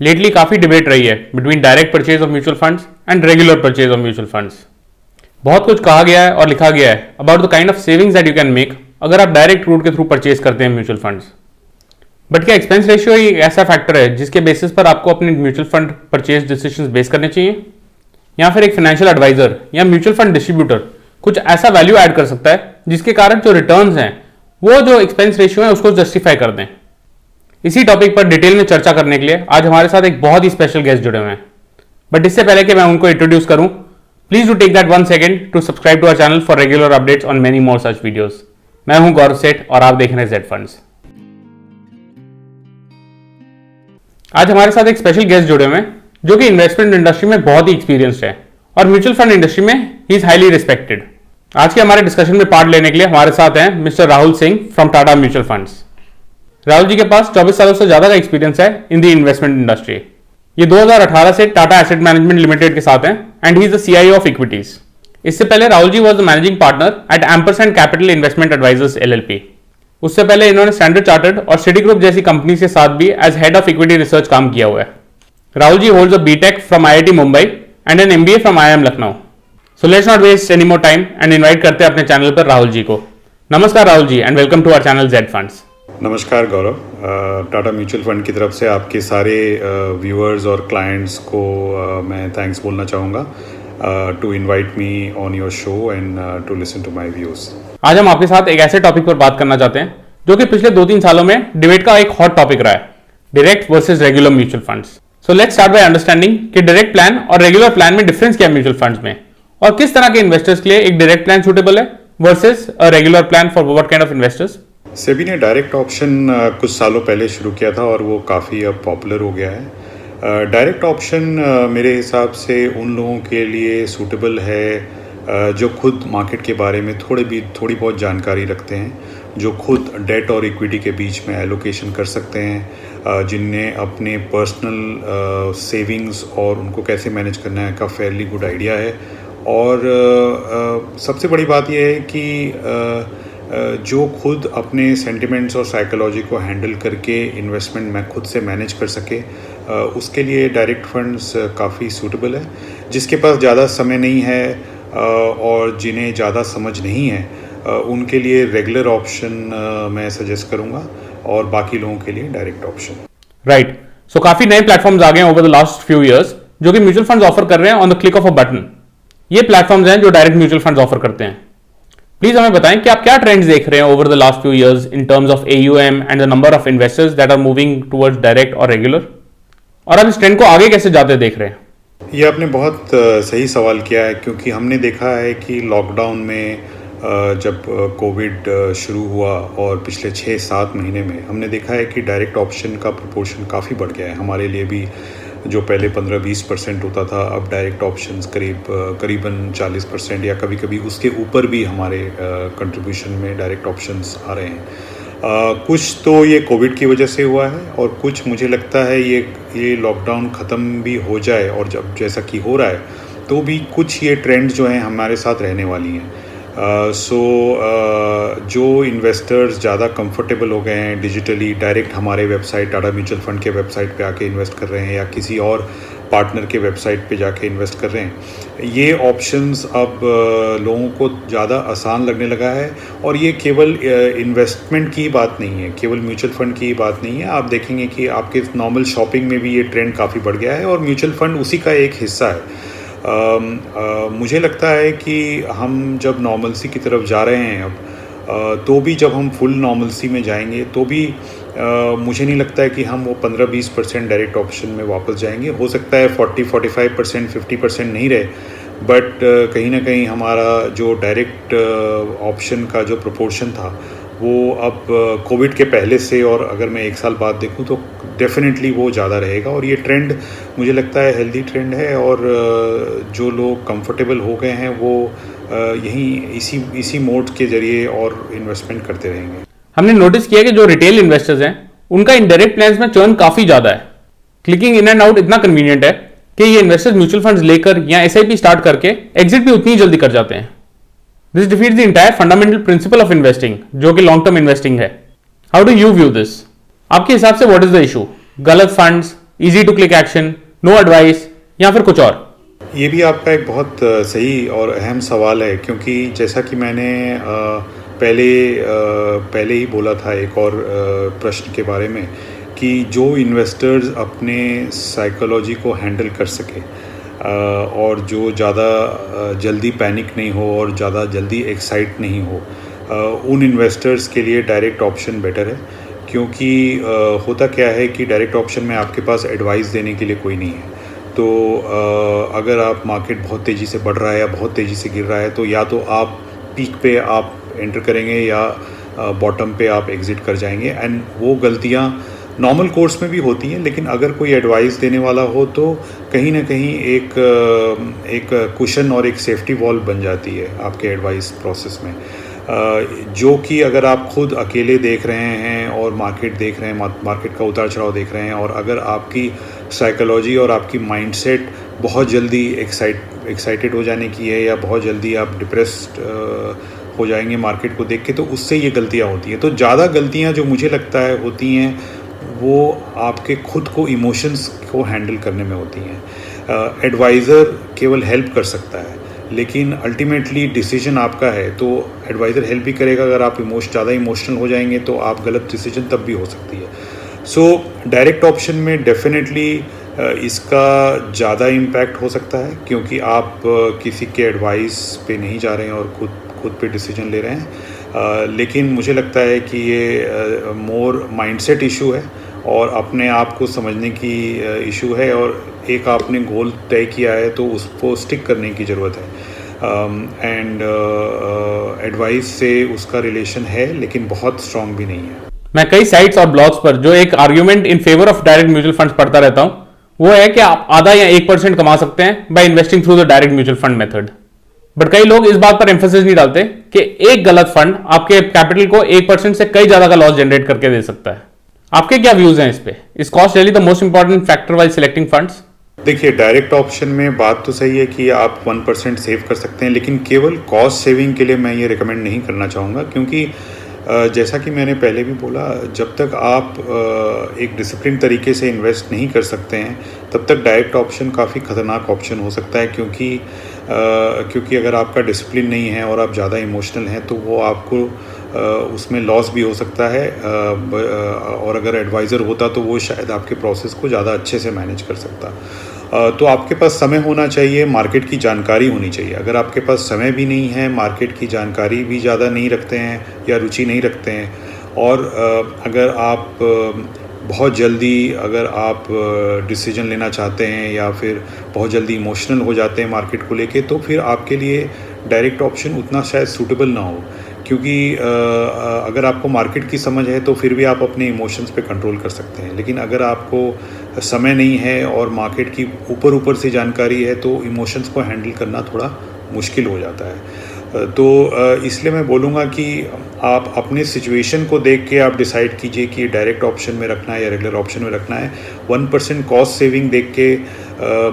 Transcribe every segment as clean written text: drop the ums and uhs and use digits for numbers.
Lately काफ़ी debate रही है between direct purchase of mutual funds and regular purchase of mutual funds. बहुत कुछ कहा गया है और लिखा गया है about the kind of savings that you can make अगर आप डायरेक्ट रूट के थ्रू परचेज करते हैं म्यूचुअल फंड्स। बट क्या एक्सपेंस रेशियो ही ऐसा फैक्टर है जिसके बेसिस पर आपको अपने mutual fund purchase decisions base करने चाहिए, या फिर एक फाइनेंशियल एडवाइजर या म्यूचुअल फंड डिस्ट्रीब्यूटर कुछ ऐसा वैल्यू ऐड कर सकता है जिसके कारण जो रिटर्न्स हैं वो जो एक्सपेंस रेशियो है उसको जस्टिफाई कर दें। इसी टॉपिक पर डिटेल में चर्चा करने के लिए आज हमारे साथ एक बहुत ही स्पेशल गेस्ट जुड़े हुए हैं। बट इससे पहले कि मैं उनको इंट्रोड्यूस करूं, please do take that 1 second to subscribe to our channel for regular updates on many more such videos. मैं हूं गौरव सेठ और आप देख रहे हैं जेड फंड्स। आज हमारे साथ एक स्पेशल गेस्ट जुड़े हुए हैं जो कि इन्वेस्टमेंट इंडस्ट्री में बहुत ही एक्सपीरियंस्ड है और म्यूचुअल फंड इंडस्ट्री में ही इज हाईली रिस्पेक्टेड। आज के हमारे डिस्कशन में पार्ट लेने के लिए हमारे साथ हैं mister Rahul Singh from Tata mutual funds. Rahul ji के पास 24 सालों से ज्यादा का एक्सपीरियंस है इन द इन्वेस्टमेंट इंडस्ट्री। ये 2018 से टाटा एसेट मैनेजमेंट लिमिटेड के साथ हैं and he is the CIO of equities. इससे पहले Rahul ji was the managing partner at ampersand capital investment advisors LLP. उससे पहले इन्होंने स्टैंडर्ड चार्टर्ड और सिटी ग्रुप जैसी कंपनी के साथ भी as head of equity research काम किया हुआ है। Rahul ji holds a BTech from IIT Mumbai and an MBA from IIM Lucknow. So let's not waste any more time and invite करते हैं अपने चैनल पर राहुल जी को। नमस्कार Rahul ji and welcome to our channel Z funds. नमस्कार गौरव, टाटा म्यूचुअल फंड की तरफ से आपके सारे व्यूअर्स और क्लाइंट्स को मैं थैंक्स बोलना चाहूँगा to invite me on your show and to listen to my views. आज हम आपके साथ एक ऐसे टॉपिक पर बात करना चाहते हैं जो कि पिछले 2-3 सालों में डिबेट का एक हॉट टॉपिक रहा है, direct versus regular mutual funds. So let's start by understanding कि डायरेक्ट प्लान और रेगुलर प्लान में डिफरेंस क्या है म्यूचुअल फंड्स में, और किस तरह के इन्वेस्टर्स के लिए एक डायरेक्ट प्लान सूटेबल है versus a regular plan for what kind of investors. SEBI ने डायरेक्ट ऑप्शन कुछ सालों पहले शुरू किया था और वो काफ़ी अब पॉपुलर हो गया है। डायरेक्ट ऑप्शन मेरे हिसाब से उन लोगों के लिए सूटेबल है जो खुद मार्केट के बारे में थोड़ी बहुत जानकारी रखते हैं, जो खुद डेट और इक्विटी के बीच में एलोकेशन कर सकते हैं, जिनने अपने पर्सनल सेविंग्स और उनको कैसे मैनेज करना है का फेयरली गुड आइडिया है। और सबसे बड़ी बात यह है कि जो खुद अपने सेंटिमेंट्स और साइकोलॉजी को हैंडल करके इन्वेस्टमेंट में खुद से मैनेज कर सके, उसके लिए डायरेक्ट फंड्स काफ़ी सूटेबल है। जिसके पास ज़्यादा समय नहीं है और जिन्हें ज़्यादा समझ नहीं है उनके लिए रेगुलर ऑप्शन मैं सजेस्ट करूँगा और बाकी लोगों के लिए डायरेक्ट ऑप्शन। राइट, सो काफ़ी नए प्लेटफॉर्म्स आ गए हैं over the last few years जो कि म्यूचुअल फंड्स ऑफर कर रहे हैं on the click of a button. ये प्लेटफॉर्म्स हैं जो डायरेक्ट म्यूचुअल फंड्स ऑफर करते हैं। प्लीज हमें बताएं कि आप क्या ट्रेंड्स देख रहे हैं over the last few years in terms of AUM and the number of investors that are moving towards direct और रेगुलर, और आप इस ट्रेंड को आगे कैसे जाते देख रहे हैं। ये आपने बहुत सही सवाल किया है, क्योंकि हमने देखा है कि लॉकडाउन में जब कोविड शुरू हुआ और पिछले 6-7 महीने में हमने देखा है कि डायरेक्ट ऑप्शन का प्रोपोर्शन काफ़ी बढ़ गया है। हमारे लिए भी जो पहले 15-20% होता था, अब डायरेक्ट ऑप्शंस करीबन 40% या कभी कभी उसके ऊपर भी हमारे कंट्रीब्यूशन में डायरेक्ट ऑप्शंस आ रहे हैं। कुछ तो ये कोविड की वजह से हुआ है और कुछ मुझे लगता है ये लॉकडाउन ख़त्म भी हो जाए और जब जैसा कि हो रहा है तो भी कुछ ये ट्रेंड जो हैं हमारे साथ रहने वाली हैं। जो इन्वेस्टर्स ज़्यादा कंफर्टेबल हो गए हैं डिजिटली डायरेक्ट हमारे वेबसाइट टाटा म्यूचुअल फंड के वेबसाइट पे आके इन्वेस्ट कर रहे हैं या किसी और पार्टनर के वेबसाइट पे जाके इन्वेस्ट कर रहे हैं, ये ऑप्शंस अब लोगों को ज़्यादा आसान लगने लगा है। और ये केवल इन्वेस्टमेंट की बात नहीं है, केवल म्यूचुअल फंड की बात नहीं है। आप देखेंगे कि आपके नॉर्मल शॉपिंग में भी ये ट्रेंड काफ़ी बढ़ गया है और म्यूचुअल फंड उसी का एक हिस्सा है। मुझे लगता है कि हम जब नॉर्मलसी की तरफ जा रहे हैं अब, तो भी जब हम फुल नॉर्मलसी में जाएंगे तो भी मुझे नहीं लगता है कि हम वो 15-20% डायरेक्ट ऑप्शन में वापस जाएंगे। हो सकता है 40-45%, 50% नहीं रहे, बट कहीं ना कहीं हमारा जो डायरेक्ट ऑप्शन का जो प्रोपोर्शन था वो अब कोविड के पहले से, और अगर मैं 1 साल बाद देखूं तो डेफिनेटली वो ज़्यादा रहेगा। और ये ट्रेंड मुझे लगता है हेल्दी ट्रेंड है और जो लोग कंफर्टेबल हो गए हैं वो यहीं इसी मोड के जरिए और इन्वेस्टमेंट करते रहेंगे। हमने नोटिस किया कि जो रिटेल इन्वेस्टर्स हैं उनका इनडायरेक्ट प्लान्स में चर्न काफ़ी ज़्यादा है। क्लिकिंग इन एंड आउट इतना कन्वीनियंट है कि ये इन्वेस्टर्स म्यूचुअल फंड्स लेकर या SIP स्टार्ट करके एग्जिट भी उतनी जल्दी कर जाते हैं। This defeats the entire fundamental principle of investing जो कि लॉन्ग टर्म इन्वेस्टिंग है। How do you view this? आपके हिसाब से व्हाट इज द इशू? गलत funds, easy to click action, no advice, या फिर कुछ और? ये भी आपका एक बहुत सही और अहम सवाल है, क्योंकि जैसा कि मैंने पहले ही बोला था एक और प्रश्न के बारे में, कि जो इन्वेस्टर्स अपने साइकोलॉजी को हैंडल कर सके और जो ज़्यादा जल्दी पैनिक नहीं हो और ज़्यादा जल्दी एक्साइट नहीं हो, उन इन्वेस्टर्स के लिए डायरेक्ट ऑप्शन बेटर है। क्योंकि होता क्या है कि डायरेक्ट ऑप्शन में आपके पास एडवाइस देने के लिए कोई नहीं है। तो अगर आप मार्केट बहुत तेज़ी से बढ़ रहा है या बहुत तेज़ी से गिर रहा है, तो या तो आप पीक पे आप एंटर करेंगे या बॉटम पे आप एग्ज़िट कर जाएंगे। एंड वो गलतियाँ नॉर्मल कोर्स में भी होती हैं, लेकिन अगर कोई एडवाइस देने वाला हो तो कहीं ना कहीं एक कुशन और एक सेफ्टी वॉल बन जाती है आपके एडवाइस प्रोसेस में, जो कि अगर आप खुद अकेले देख रहे हैं और मार्केट देख रहे हैं, मार्केट का उतार चढ़ाव देख रहे हैं, और अगर आपकी साइकोलॉजी और आपकी माइंडसेट बहुत जल्दी एक्साइटेड हो जाने की है या बहुत जल्दी आप डिप्रेस्ड हो जाएंगे मार्केट को देख के, तो उससे ये गलतियाँ होती हैं। तो ज़्यादा गलतियाँ जो मुझे लगता है होती हैं वो आपके खुद को इमोशंस को हैंडल करने में होती हैं। एडवाइज़र केवल हेल्प कर सकता है, लेकिन अल्टीमेटली डिसीजन आपका है। तो एडवाइज़र हेल्प भी करेगा, अगर आप ज़्यादा इमोशनल हो जाएंगे तो आप गलत डिसीजन तब भी हो सकती है। सो डायरेक्ट ऑप्शन में डेफिनेटली इसका ज़्यादा इम्पैक्ट हो सकता है, क्योंकि आप किसी के एडवाइस पे नहीं जा रहे हैं और खुद पे डिसीजन ले रहे हैं। लेकिन मुझे लगता है कि ये मोर माइंडसेट इशू है और अपने आप को समझने की इशू है, और एक आपने गोल तय किया है तो उसको स्टिक करने की ज़रूरत है। एंड एडवाइस से उसका रिलेशन है, लेकिन बहुत स्ट्रांग भी नहीं है। मैं कई साइट्स और ब्लॉग्स पर जो एक argument in favour of direct mutual funds पढ़ता रहता हूं, वो है कि आप आधा या 1% कमा सकते हैं by investing through the direct mutual fund method. But कई लोग इस बात पर एम्फेसिस नहीं डालते कि एक गलत फंड आपके कैपिटल को 1% से कई ज्यादा का लॉस जनरेट करके दे सकता है। आपके क्या व्यूज हैं इस पे? Is cost really the most important factor while selecting funds? देखिए, डायरेक्ट ऑप्शन में बात तो सही है कि आप 1% सेव कर सकते हैं, लेकिन केवल कॉस्ट सेविंग के लिए मैं ये रिकमेंड नहीं करना चाहूँगा, क्योंकि जैसा कि मैंने पहले भी बोला, जब तक आप एक डिसिप्लिन तरीके से इन्वेस्ट नहीं कर सकते हैं तब तक डायरेक्ट ऑप्शन काफ़ी ख़तरनाक ऑप्शन हो सकता है। क्योंकि अगर आपका डिसिप्लिन नहीं है और आप ज़्यादा इमोशनल हैं तो वो आपको उसमें लॉस भी हो सकता है, और अगर एडवाइज़र होता तो वो शायद आपके प्रोसेस को ज़्यादा अच्छे से मैनेज कर सकता। तो आपके पास समय होना चाहिए, मार्केट की जानकारी होनी चाहिए। अगर आपके पास समय भी नहीं है, मार्केट की जानकारी भी ज़्यादा नहीं रखते हैं या रुचि नहीं रखते हैं, और अगर आप बहुत जल्दी डिसीजन लेना चाहते हैं या फिर बहुत जल्दी इमोशनल हो जाते हैं मार्केट को लेके, तो फिर आपके लिए डायरेक्ट ऑप्शन उतना शायद सूटेबल ना हो। क्योंकि अगर आपको मार्केट की समझ है तो फिर भी आप अपने इमोशंस पे कंट्रोल कर सकते हैं, लेकिन अगर आपको समय नहीं है और मार्केट की ऊपर से जानकारी है तो इमोशंस को हैंडल करना थोड़ा मुश्किल हो जाता है। तो इसलिए मैं बोलूँगा कि आप अपने सिचुएशन को देख के आप डिसाइड कीजिए कि डायरेक्ट ऑप्शन में रखना है या रेगुलर ऑप्शन में रखना है। 1% कॉस्ट सेविंग देख के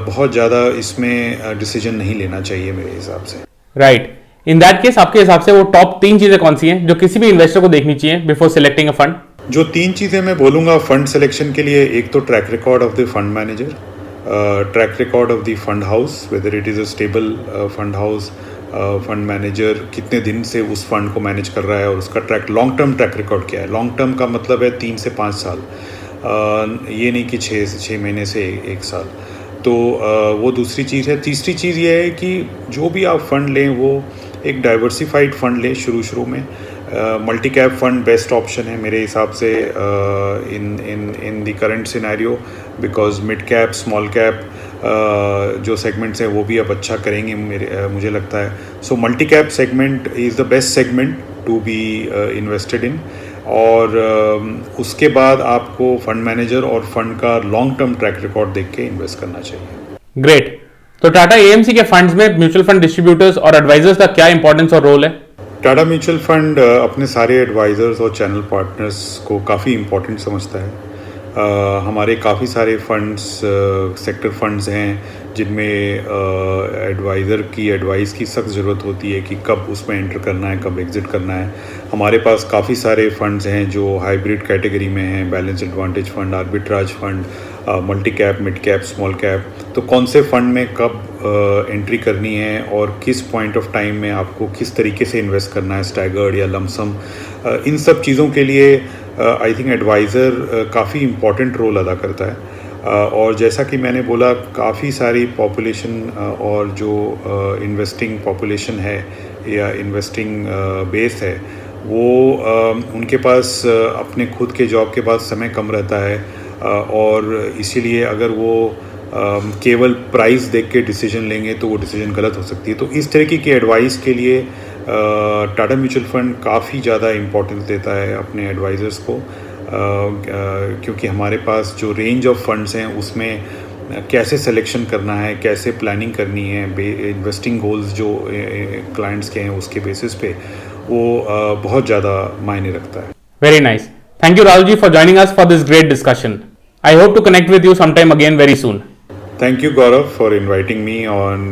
बहुत ज़्यादा इसमें डिसीजन नहीं लेना चाहिए मेरे हिसाब से। राइट। इन दैट केस आपके हिसाब से वो टॉप 3 चीजें कौन सी हैं जो किसी भी इन्वेस्टर को देखनी चाहिए बिफोर सिलेक्टिंग अ फंड? जो 3 चीज़ें मैं बोलूँगा फंड सिलेक्शन के लिए, एक तो track record of the fund manager, track record of the fund house, whether it is a stable fund house, fund manager कितने दिन से उस फंड को मैनेज कर रहा है और उसका लॉन्ग टर्म ट्रैक रिकॉर्ड क्या है। लॉन्ग टर्म का मतलब है 3 से 5 साल, ये नहीं कि 6 महीने से 1 साल। तो वो दूसरी चीज़ है। तीसरी चीज़ ये है कि जो भी आप फंड लें वो एक डाइवर्सिफाइड फंड लें शुरू में। Multi cap fund best option है मेरे हिसाब से in the current scenario, because mid cap small cap जो सेगमेंट्स हैं वो भी अब अच्छा करेंगे मुझे लगता है। So multi cap segment is the best segment to be invested in, और उसके बाद आपको फंड मैनेजर और फंड का लॉन्ग टर्म ट्रैक रिकॉर्ड देख के इन्वेस्ट करना चाहिए। ग्रेट। तो टाटा एएमसी के फंड्स में म्यूचुअल फंड डिस्ट्रीब्यूटर्स और एडवाइजर्स का क्या इंपॉर्टेंस और रोल है? टाटा म्यूचुअल फंड अपने सारे एडवाइज़र्स और चैनल पार्टनर्स को काफ़ी इम्पोर्टेंट समझता है। हमारे काफ़ी सारे फंड्स सेक्टर फंड्स हैं जिनमें एडवाइज़र की एडवाइस की सख्त ज़रूरत होती है कि कब उसमें एंटर करना है, कब एग्ज़िट करना है। हमारे पास काफ़ी सारे फंड्स हैं जो हाइब्रिड कैटेगरी में हैं, balance advantage fund, arbitrage fund, multi cap, mid cap, small cap, तो कौन से फंड में कब एंट्री करनी है और किस पॉइंट ऑफ टाइम में आपको किस तरीके से इन्वेस्ट करना है, स्टैगर्ड या लमसम, इन सब चीज़ों के लिए आई थिंक एडवाइज़र काफ़ी इम्पॉर्टेंट रोल अदा करता है। और जैसा कि मैंने बोला, काफ़ी सारी पॉपुलेशन और जो इन्वेस्टिंग पॉपुलेशन है या इन्वेस्टिंग बेस है, वो उनके पास अपने खुद के जॉब के बाद समय कम रहता है, और इसीलिए अगर वो केवल प्राइस देख के डिसीजन लेंगे तो वो डिसीजन गलत हो सकती है। तो इस तरीके की एडवाइस के लिए टाटा म्यूचुअल फंड काफ़ी ज़्यादा इम्पोर्टेंस देता है अपने एडवाइज़र्स को, क्योंकि हमारे पास जो रेंज ऑफ फंड्स हैं उसमें कैसे सिलेक्शन करना है, कैसे प्लानिंग करनी है, इन्वेस्टिंग गोल्स जो क्लाइंट्स के हैं उसके बेसिस पे वो बहुत ज़्यादा मायने रखता है। Very nice, thank you Rahul ji for joining us for this great discussion. I hope to connect with you sometime again very soon. Thank you, Gaurav, for inviting me on,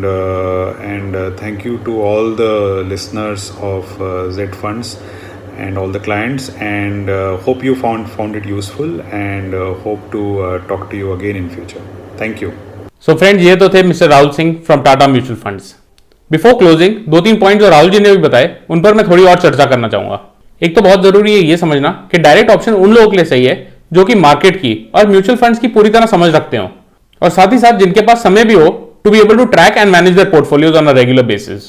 and thank you to all the listeners of Z Funds and all the clients, and hope you found it useful, and hope to talk to you again in future. Thank you. So friends, ये तो थे mister Rahul Singh from Tata mutual funds. Before closing 2-3 point जो राहुल जी ने भी बताए उन पर मैं थोड़ी और चर्चा करना चाहूंगा। एक तो बहुत जरूरी है ये समझना कि डायरेक्ट ऑप्शन उन लोगों के लिए सही है जो कि मार्केट की और म्यूचुअल फंड्स की पूरी तरह समझ रखते हो, और साथ ही साथ जिनके पास समय भी हो to be able to track and manage their portfolios on a regular basis.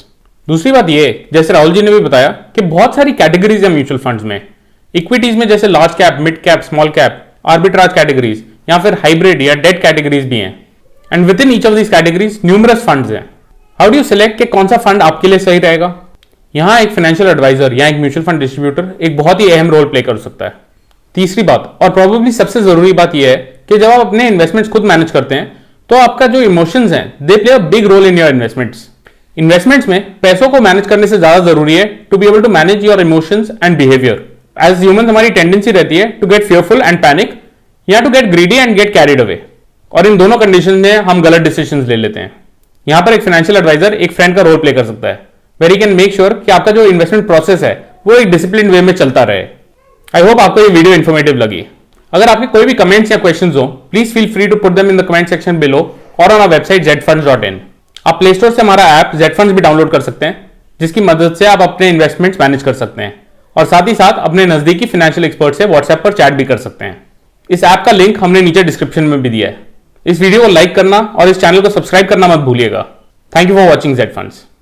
दूसरी बात ये, जैसे राहुल जी ने भी बताया कि बहुत सारी कैटेगरीज है म्यूचुअल फंड्स में। इक्विटीज में जैसे large cap, mid cap, small cap, arbitrage categories या फिर हाइब्रिड या डेट कैटेगरीज भी हैं, and with in each of these categories numerous funds हैं। हाउ डू यू सिलेक्ट कि कौन सा फंड आपके लिए सही रहेगा? यहां एक फाइनेंशियल एडवाइजर या एक म्यूचुअल फंड डिस्ट्रीब्यूटर एक बहुत ही अहम रोल प्ले कर सकता है। तीसरी बात और प्रोबेबली सबसे जरूरी बात यह है कि जब आप अपने इन्वेस्टमेंट्स खुद मैनेज करते हैं तो आपका जो इमोशंस हैं they play a big role in your investments. Investments में पैसों को मैनेज करने से ज्यादा जरूरी है to be able to manage your emotions and behaviour. As human हमारी टेंडेंसी रहती है to get fearful and panic या to get greedy and get carried away, और इन दोनों कंडीशन में हम गलत डिसीजन ले लेते हैं। यहां पर एक फाइनेंशियल एडवाइजर एक फ्रेंड का रोल प्ले कर सकता है, where he can make sure कि आपका जो इन्वेस्टमेंट प्रोसेस है वो एक डिसिप्लिन वे में चलता रहे। आई होप आपको ये वीडियो इन्फॉर्मेटिव लगी। अगर आपके कोई भी कमेंट्स या क्वेश्चंस हो, please feel free to put them in the comment section below और ऑन आवर वेबसाइट zfunds.in। आप प्ले स्टोर से हमारा ऐप Z Funds भी डाउनलोड कर सकते हैं, जिसकी मदद से आप अपने इन्वेस्टमेंट्स मैनेज कर सकते हैं, और साथ ही साथ अपने नजदीकी फाइनेंशियल एक्सपर्ट से व्हाट्सएप पर चैट भी कर सकते हैं। इस ऐप का लिंक हमने नीचे डिस्क्रिप्शन में भी दिया है। इस वीडियो को लाइक करना और इस चैनल को सब्सक्राइब करना मत भूलिएगा। Thank you for watching Z Funds।